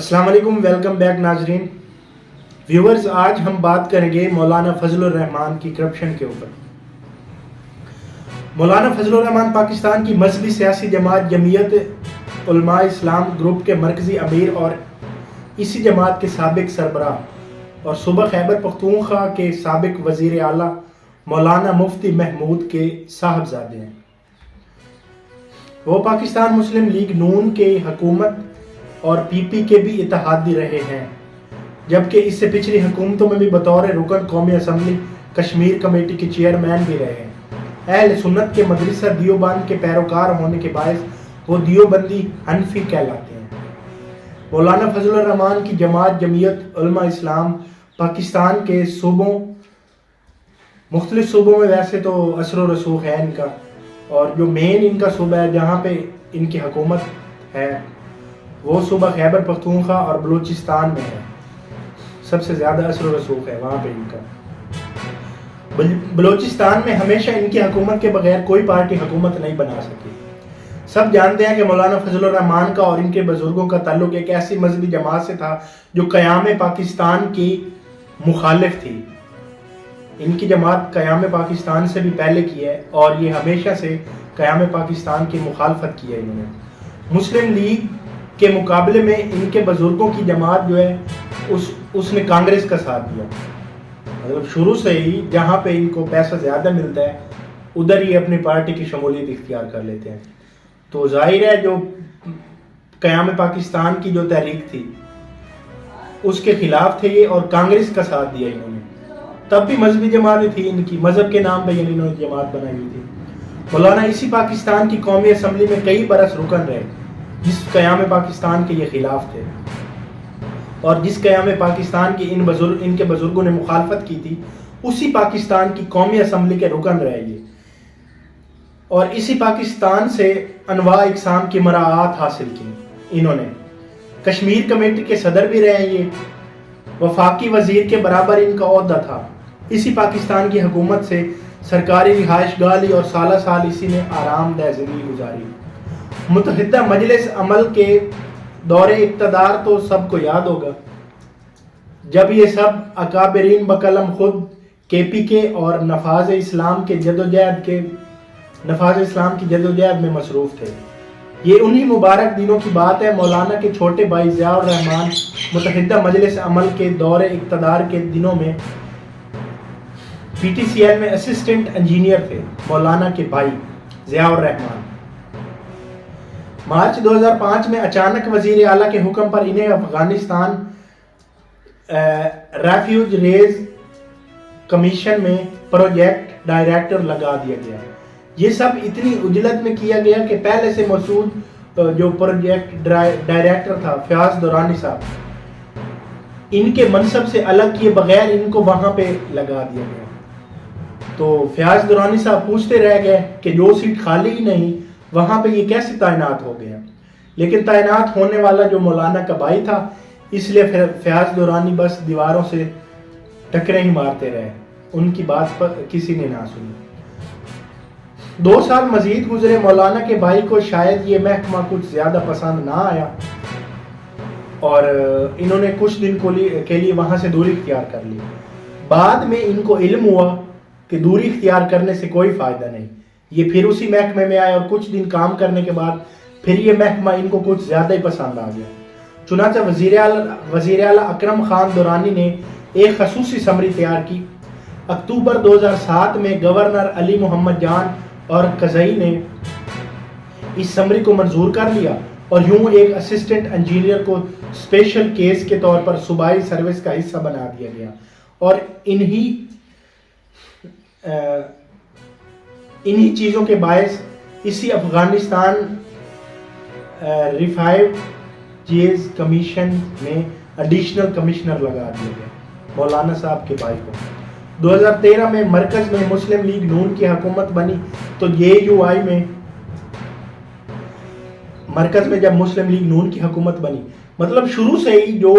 अस्सलाम वालेकुम, welcome back नाजरीन व्यूवर्स। आज हम बात करेंगे मौलाना फजलुर रहमान की करप्शन के ऊपर। मौलाना फजलुर रहमान पाकिस्तान की मजहबी सियासी जमात जमीयत उलमा इस्लाम ग्रुप के मरकजी अमीर और इसी जमात के साबिक सरबराह और सूबा खैबर पख्तूनख्वा के साबिक वजीर आला मौलाना मुफ्ती महमूद के साहबजादे हैं। वो पाकिस्तान मुस्लिम लीग नून के हुकूमत और पीपी के भी इत्तेहादी रहे हैं, जबकि इससे पिछली हुकूमतों में भी बतौर रुकन कौमी असम्बली कश्मीर कमेटी के चेयरमैन भी रहे हैं। अहल सुन्नत के मदरसा दियोबंद के पैरोकार होने के बायस वो दियोबंदी हनफी कहलाते हैं। मौलाना फजलुर रहमान की जमात जमीयत उलमा इस्लाम पाकिस्तान के सूबों मुख्तलिफ सूबों में वैसे तो असर व रसूख है इनका, और जो मेन इनका सूबा है जहाँ पे इनकी हुकूमत है वो सूबा खैबर पख्तूनख्वा और बलूचिस्तान में है। सबसे ज़्यादा असर व रसूख है वहाँ पे इनका। बलूचिस्तान में हमेशा इनकी हुकूमत के बगैर कोई पार्टी हुकूमत नहीं बना सकी। सब जानते हैं कि मौलाना फजलुर रहमान का और इनके बुजुर्गों का ताल्लुक एक ऐसी मजहबी जमात से था जो क़याम पाकिस्तान की मुखालिफ थी। इनकी जमात क़याम पाकिस्तान से भी पहले की है और ये हमेशा से क़याम पाकिस्तान की मुखालफत की है इन्होंने। मुस्लिम लीग के मुकाबले में इनके बुजुर्गों की जमात जो है उसने कांग्रेस का साथ दिया। मतलब शुरू से ही जहाँ पे इनको पैसा ज़्यादा मिलता है उधर ही अपनी पार्टी की शमूलियत इख्तियार कर लेते हैं। तो जाहिर है जो क़याम पाकिस्तान की जो तहरीक थी उसके खिलाफ थे ये, और कांग्रेस का साथ दिया इन्होंने। तब भी मजहबी जमात थी इनकी, मजहब के नाम पे इन्होंने जमात बनाई हुई थी। मौलाना इसी पाकिस्तान की कौमी असम्बली में कई बरस रुकन रहे, जिस क़याम पाकिस्तान के ये खिलाफ थे और जिस क़याम पाकिस्तान की इनके बुजुर्गों ने मुखालफत की थी उसी पाकिस्तान की कौमी असम्बली के रुकन रहे ये, और इसी पाकिस्तान से अनवा इकसाम की मराआत हासिल की इन्होंने। कश्मीर कमेटी के सदर भी रहे ये, वफाकी वजीर के बराबर इनका ओहदा था। इसी पाकिस्तान की हुकूमत से सरकारी रिहाइश गाह ली और साल साल इसी ने आरामदेह ज़िंदगी गुजारी। मुत्तहिदा मजलिस अमल के दौरे इक़्तिदार तो सबको याद होगा, जब ये सब अकाबरीन बकलम खुद KPK और नफाज इस्लाम की जदोजहद में मसरूफ़ थे। ये उन्हीं मुबारक दिनों की बात है। मौलाना के छोटे भाई ज़ियाउर रहमान मुत्तहिदा मजलिस अमल के दौरे इक़्तिदार के दिनों में PTCL में असिस्टेंट इंजीनियर थे। मौलाना के भाई ज़ियाउर रहमान मार्च 2005 में अचानक वजीर आला के हुक्म पर इन्हें अफगानिस्तान रेफ्यूज रेज कमीशन में प्रोजेक्ट डायरेक्टर लगा दिया गया। ये सब इतनी उजलत में किया गया कि पहले से मौजूद जो प्रोजेक्ट डायरेक्टर था फयाज दुरानी साहब, इनके मनसब से अलग किए बगैर इनको वहां पे लगा दिया गया। तो फयाज दुरानी साहब पूछते रह गए कि जो सीट खाली ही नहीं वहां पे ये कैसे तैनात हो गया। लेकिन तैनात होने वाला जो मौलाना का भाई था, इसलिए फयाज दुरानी बस दीवारों से टकरे ही मारते रहे, उनकी बात पर किसी ने ना सुनी। 2 साल मजीद गुजरे। मौलाना के भाई को शायद ये महकमा कुछ ज़्यादा पसंद ना आया और इन्होंने कुछ दिन के लिए वहाँ से दूरी इख्तियार कर ली। बाद में इनको इल्म हुआ कि दूरी इख्तियार करने से कोई फ़ायदा नहीं। ये फिर उसी महकमे में आए और कुछ दिन काम करने के बाद फिर ये महकमा इनको कुछ ज़्यादा ही पसंद आ गया। चुनांचे वज़ीर आला अकरम खान दुरानी ने एक खसूसी समरी तैयार की। अक्टूबर 2007 में गवर्नर अली मोहम्मद जान और कज़ई ने इस समरी को मंजूर कर लिया और यूं एक असिस्टेंट इंजीनियर को स्पेशल केस के तौर पर सूबाई सर्विस का हिस्सा बना दिया गया। और इन्हीं चीज़ों के बायस इसी अफगानिस्तान रिफाइजेज कमीशन में एडिशनल कमिश्नर लगा दिया गया मौलाना साहब के भाई को। 2013 में मरकज़ में मुस्लिम लीग नून की हुकूमत बनी तो JUI में मरकज़ में जब मुस्लिम लीग नून की हुकूमत बनी, मतलब शुरू से ही जो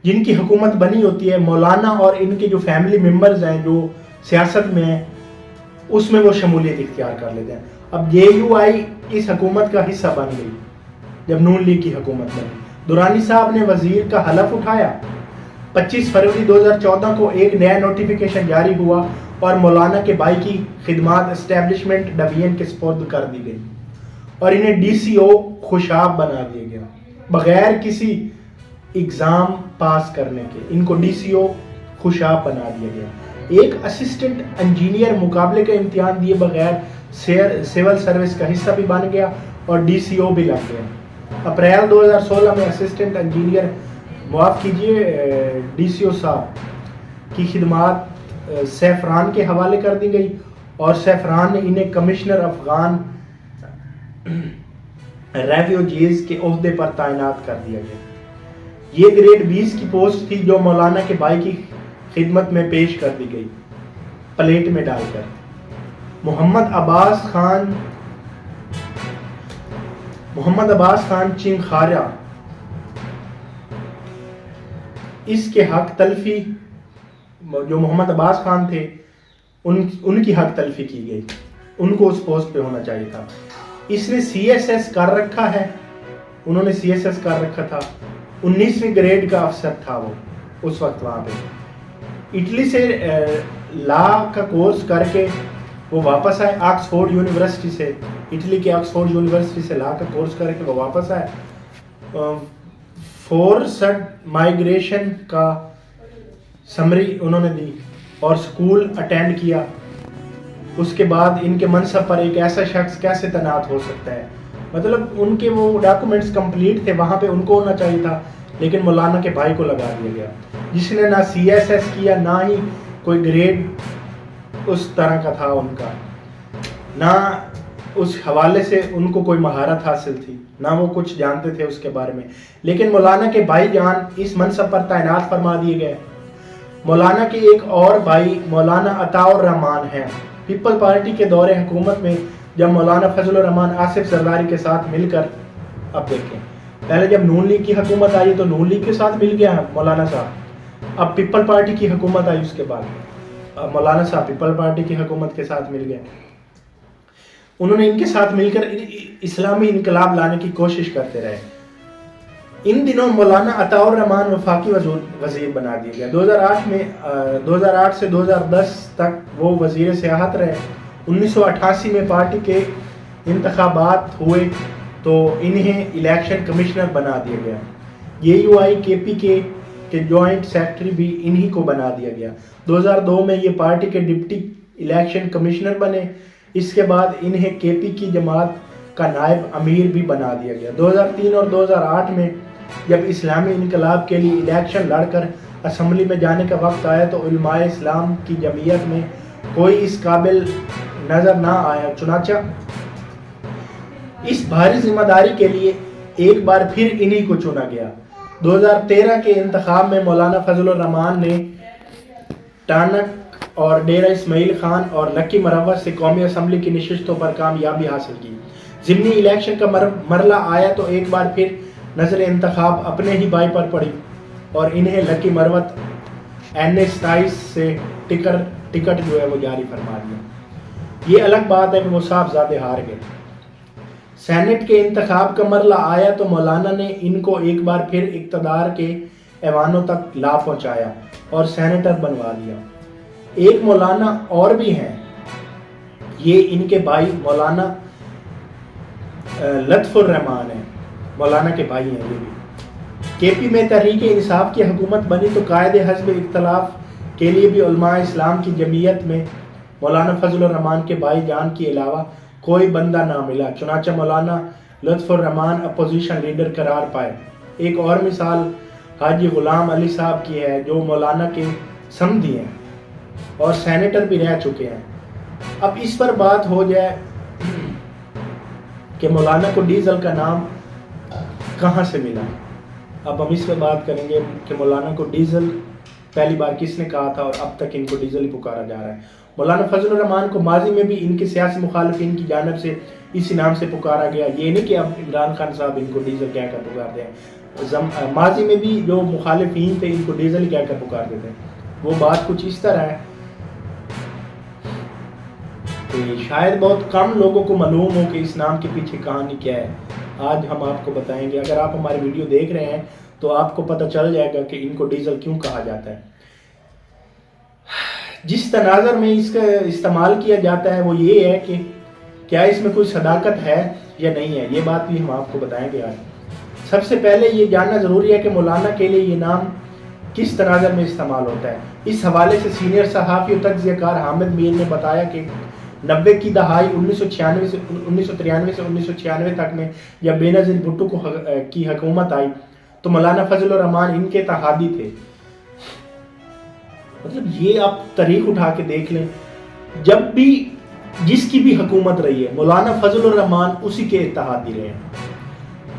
जिनकी हुकूमत बनी होती है मौलाना और इनके जो फैमिली मेम्बर्स हैं जो सियासत में हैं उसमें वो शमूलियत इख्तियार कर लेते हैं। अब JUI इस हुकूमत का हिस्सा बन गई जब नून लीग की हुकूमत बनी। दुरानी साहब ने वजीर का हलफ उठाया। 25 फरवरी 2014 को एक नया नोटिफिकेशन जारी हुआ और मौलाना के भाई की खिदमात एस्टेब्लिशमेंट डिवीजन के स्पुर्द कर दी गई और इन्हें DCO खुशाब बना दिया गया बगैर किसी एग्ज़ाम पास करने के। इनको DCO खुशाब बना दिया गया। एक असिस्टेंट इंजीनियर मुकाबले का इम्तिहान दिए बगैर सिविल सर्विस का हिस्सा भी बन गया और DCO भी लग गया। अप्रैल 2016 में असिस्टेंट इंजीनियर माफ़ कीजिए DCO साहब की खिदमात सैफरान के हवाले कर दी गई और सैफरान ने इन्हें कमिश्नर अफगान रेफ्यूजीज के ओहदे पर तैनात कर दिया गया। ये ग्रेड 20 की पोस्ट थी जो मौलाना के भाई की खिदमत में पेश कर दी गई प्लेट में डालकर। मोहम्मद अब्बास खान चिंखारा इसके हक तलफी, जो मोहम्मद अब्बास खान थे उनकी हक तलफी की गई, उनको उस पोस्ट पे होना चाहिए था। इसने CSS कर रखा है, उन्होंने CSS कर रखा था। 19वीं ग्रेड का अफसर था वो उस वक्त वहाँ पे। इटली से लॉ का कोर्स करके वो वापस आए ऑक्सफोर्ड यूनिवर्सिटी से, इटली के ऑक्सफोर्ड यूनिवर्सिटी से लॉ का कोर्स करके वो वापस आए। फोर्सड माइग्रेशन का समरी उन्होंने दी और स्कूल अटेंड किया। उसके बाद इनके मनसब पर एक ऐसा शख्स कैसे तैनात हो सकता है, मतलब उनके वो डॉक्यूमेंट्स कंप्लीट थे, वहाँ पे उनको होना चाहिए था, लेकिन मौलाना के भाई को लगा दिया गया जिसने ना CSS किया, ना ही कोई ग्रेड उस तरह का था उनका, ना उस हवाले से उनको कोई महारत हासिल थी, ना वो कुछ जानते थे उसके बारे में। लेकिन मौलाना के भाई जान इस मनसब पर तैनात फरमा दिए गए। मौलाना के एक और भाई मौलाना अताउर रहमान हैं। पीपल पार्टी के दौरे हुकूमत में जब मौलाना फजलुर रहमान आसिफ जरदारी के साथ मिलकर, अब देखें पहले जब नून लीग की हुकूमत आई तो नून लीग के साथ मिल गया है मौलाना साहब, अब पीपल पार्टी की हुकूमत आई उसके बाद मौलाना साहब पीपल पार्टी की हुकूमत के साथ मिल गए। उन्होंने इनके साथ मिलकर इस्लामी इनकलाब लाने की कोशिश करते रहे। इन दिनों मौलाना अताउर रहमान वफाकी वजीर बना दिए गए। 2008 से 2010 तक वो वजीर सियाहत रहे। 1988 में पार्टी के इंतखाबात हुए तो इन्हें इलेक्शन कमिश्नर बना दिया गया। UI KPK के जॉइंट सेक्रेटरी भी इन्हीं को बना दिया गया। 2002 में ये पार्टी के डिप्टी इलेक्शन कमिश्नर बने। इसके बाद इन्हें KP की जमात का नायब अमीर भी बना दिया गया। 2003 और 2008 में जब इस्लामी इनकलाब के लिए इलेक्शन लड़कर असम्बली में जाने का वक्त आया तो उलमाए इस्लाम की जमीयत में कोई इस काबिल नजर ना आया, चुनाचा इस भारी जिम्मेदारी के लिए एक बार फिर इन्हीं को चुना गया। 2013 के इंतखाब में मौलाना फजलुर रहमान ने टानक और डेरा इस्माइल खान और लक्की मरवत से कौमी असम्बली की नशिस्तों पर कामयाबी हासिल की। ज़िमनी इलेक्शन का मरला आया तो एक बार फिर नजर इंतखाब अपने ही भाई पर पड़ी और इन्हें लक्की मरवत NA-27 से टिकट जो है वो जारी फरमा दिया। ये अलग बात है कि वो साहबजादे हार गए। सेनेट के इंतखाब का मरला आया तो मौलाना ने इनको एक बार फिर इक़्तिदार के ऐवानों तक ला पहुंचाया और सेनेटर बनवा दिया। एक मौलाना और भी हैं, ये इनके भाई मौलाना लत्फुर रहमान है, मौलाना के भाई हैं ये भी। KP में तहरीक इंसाफ की हुकूमत बनी तो कायदे हज़्ब इख्तलाफ के लिए भी उलमा इस्लाम की जमीयत में मौलाना फजलुर रहमान के भाई जान के अलावा कोई बंदा ना मिला, चुनाचा मौलाना लत्फुर रहमान अपोजिशन लीडर करार पाए। एक और मिसाल हाजी गुलाम अली साहब की है जो मौलाना के समधी हैं और सेनेटर भी रह चुके हैं। अब इस पर बात हो जाए कि मौलाना को डीजल का नाम कहाँ से मिला। अब हम इस पर बात करेंगे कि मौलाना को डीजल पहली बार किसने कहा था और अब तक इनको डीजल ही पुकारा जा रहा है। मौलाना फजलुर रहमान को माजी में भी इनके सियासी मुखालिफिन की जानिब से इसी नाम से पुकारा गया। ये नहीं कि अब इमरान खान साहब इनको डीजल कहकर पुकारते हैं, माजी में भी जो मुखालिफिन थे इनको डीजल कहकर पुकारते थे। वो बात कुछ इस तरह है कि शायद बहुत कम लोगों को मालूम हो कि इस नाम के पीछे कहानी क्या है। آج ہم آپ کو بتائیں گے. اگر آپ ہماری ویڈیو دیکھ رہے ہیں تو آپ کو پتہ چل جائے گا کہ ان کو ڈیزل کیوں کہا جاتا ہے. جس تناظر میں اس کا استعمال کیا جاتا ہے وہ یہ ہے کہ کیا اس میں کوئی صداقت ہے یا نہیں ہے. یہ بات بھی ہم آپ کو بتائیں گے آج. سب سے پہلے یہ جاننا ضروری ہے کہ مولانا کے لیے یہ نام کس تناظر میں استعمال ہوتا ہے. اس حوالے سے سینئر صحافی و تجزیہ کار حامد میر نے بتایا کہ 90 کی دہائی 1993 سے 1996 تک میں جب بے نظیر بھٹو کی حکومت آئی تو مولانا فضل الرحمان ان کے اتحادی تھے. مطلب یہ آپ تاریخ اٹھا کے دیکھ لیں, جب بھی جس کی بھی حکومت رہی ہے مولانا فضل الرحمان اسی کے اتحادی رہے ہیں.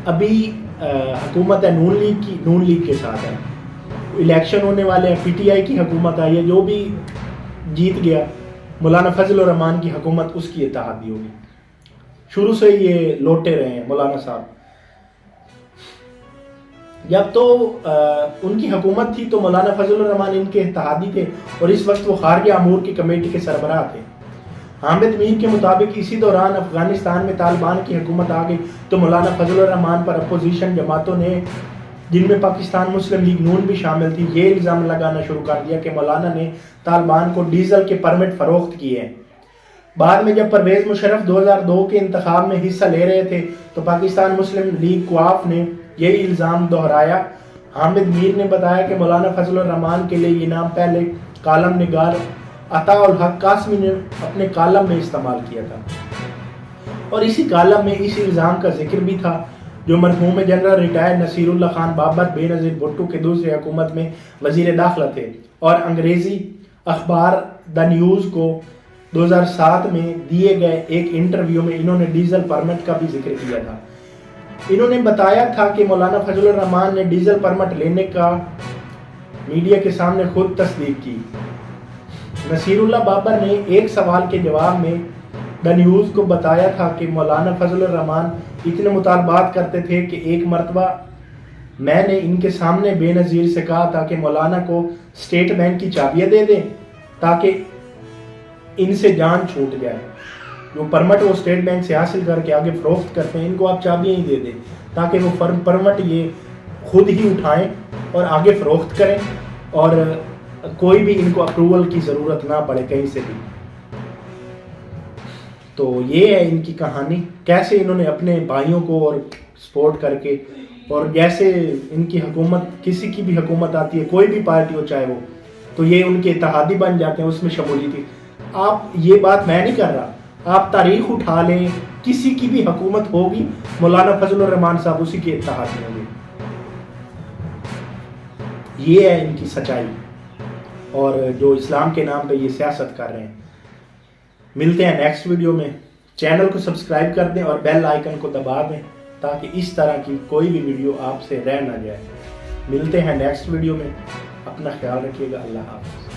ابھی حکومت ہے نون لیگ کے ساتھ ہے, الیکشن ہونے والے ہیں, پی ٹی آئی کی حکومت آئی ہے, جو بھی جیت گیا مولانا فضل الرحمان کی حکومت اس کی اتحادی ہوگی. شروع سے یہ لوٹے رہے ہیں مولانا صاحب. جب تو ان کی حکومت تھی تو مولانا فضل الرحمان ان کے اتحادی تھے اور اس وقت وہ خارجہ امور کی کمیٹی کے سربراہ تھے. حامد میر کے مطابق اسی دوران افغانستان میں طالبان کی حکومت آ گئی تو مولانا فضل الرحمان پر اپوزیشن جماعتوں نے, جن میں پاکستان مسلم لیگ نون بھی شامل تھی, یہ الزام لگانا شروع کر دیا کہ مولانا نے طالبان کو ڈیزل کے پرمٹ فروخت کیے ہیں. بعد میں جب پرویز مشرف 2002 کے انتخاب میں حصہ لے رہے تھے تو پاکستان مسلم لیگ کوآپ نے یہی الزام دہرایا. حامد میر نے بتایا کہ مولانا فضل الرحمان کے لیے یہ نام پہلے کالم نگار عطا الحق قاسمی نے اپنے کالم میں استعمال کیا تھا, اور اسی کالم میں اس الزام کا ذکر بھی تھا جو مرحوم جنرل ریٹائر نصیر اللہ خان بابر بے نظیر بھٹو کے دوسری حکومت میں وزیر داخلہ تھے, اور انگریزی اخبار دا نیوز کو 2007 میں دیے گئے ایک انٹرویو میں انہوں نے ڈیزل پرمٹ کا بھی ذکر کیا تھا. انہوں نے بتایا تھا کہ مولانا فضل الرحمان نے ڈیزل پرمٹ لینے کا میڈیا کے سامنے خود تصدیق کی. نصیر اللہ بابر نے ایک سوال کے جواب میں دا نیوز کو بتایا تھا کہ مولانا فضل الرحمان اتنے مطالبات کرتے تھے کہ ایک مرتبہ میں نے ان کے سامنے بے نظیر سے کہا تھا کہ مولانا کو اسٹیٹ بینک کی چابیاں دے دیں تاکہ ان سے جان چھوٹ جائے. جو پرمٹ وہ اسٹیٹ بینک سے حاصل کر کے آگے فروخت کرتے ہیں, ان کو آپ چابیاں ہی دے دیں تاکہ وہ پرمٹ یہ خود ہی اٹھائیں اور آگے فروخت کریں, اور کوئی بھی ان کو اپروول کی ضرورت نہ پڑے کہیں سے بھی. تو یہ ہے ان کی کہانی, کیسے انہوں نے اپنے بھائیوں کو اور سپورٹ کر کے, اور جیسے ان کی حکومت کسی کی بھی حکومت آتی ہے کوئی بھی پارٹی ہو چاہے وہ, تو یہ ان کے اتحادی بن جاتے ہیں, اس میں شمولیت تھی. آپ یہ بات میں نہیں کر رہا, آپ تاریخ اٹھا لیں, کسی کی بھی حکومت ہوگی مولانا فضل الرحمان صاحب اسی کے اتحادی ہوں گے. یہ ہے ان کی سچائی, اور جو اسلام کے نام پہ یہ سیاست کر رہے ہیں. ملتے ہیں نیکسٹ ویڈیو میں. چینل کو سبسکرائب کر دیں اور بیل آئیکن کو دبا دیں تاکہ اس طرح کی کوئی بھی ویڈیو آپ سے رہ نہ جائے. ملتے ہیں نیکسٹ ویڈیو میں. اپنا خیال رکھیے گا. اللہ حافظ.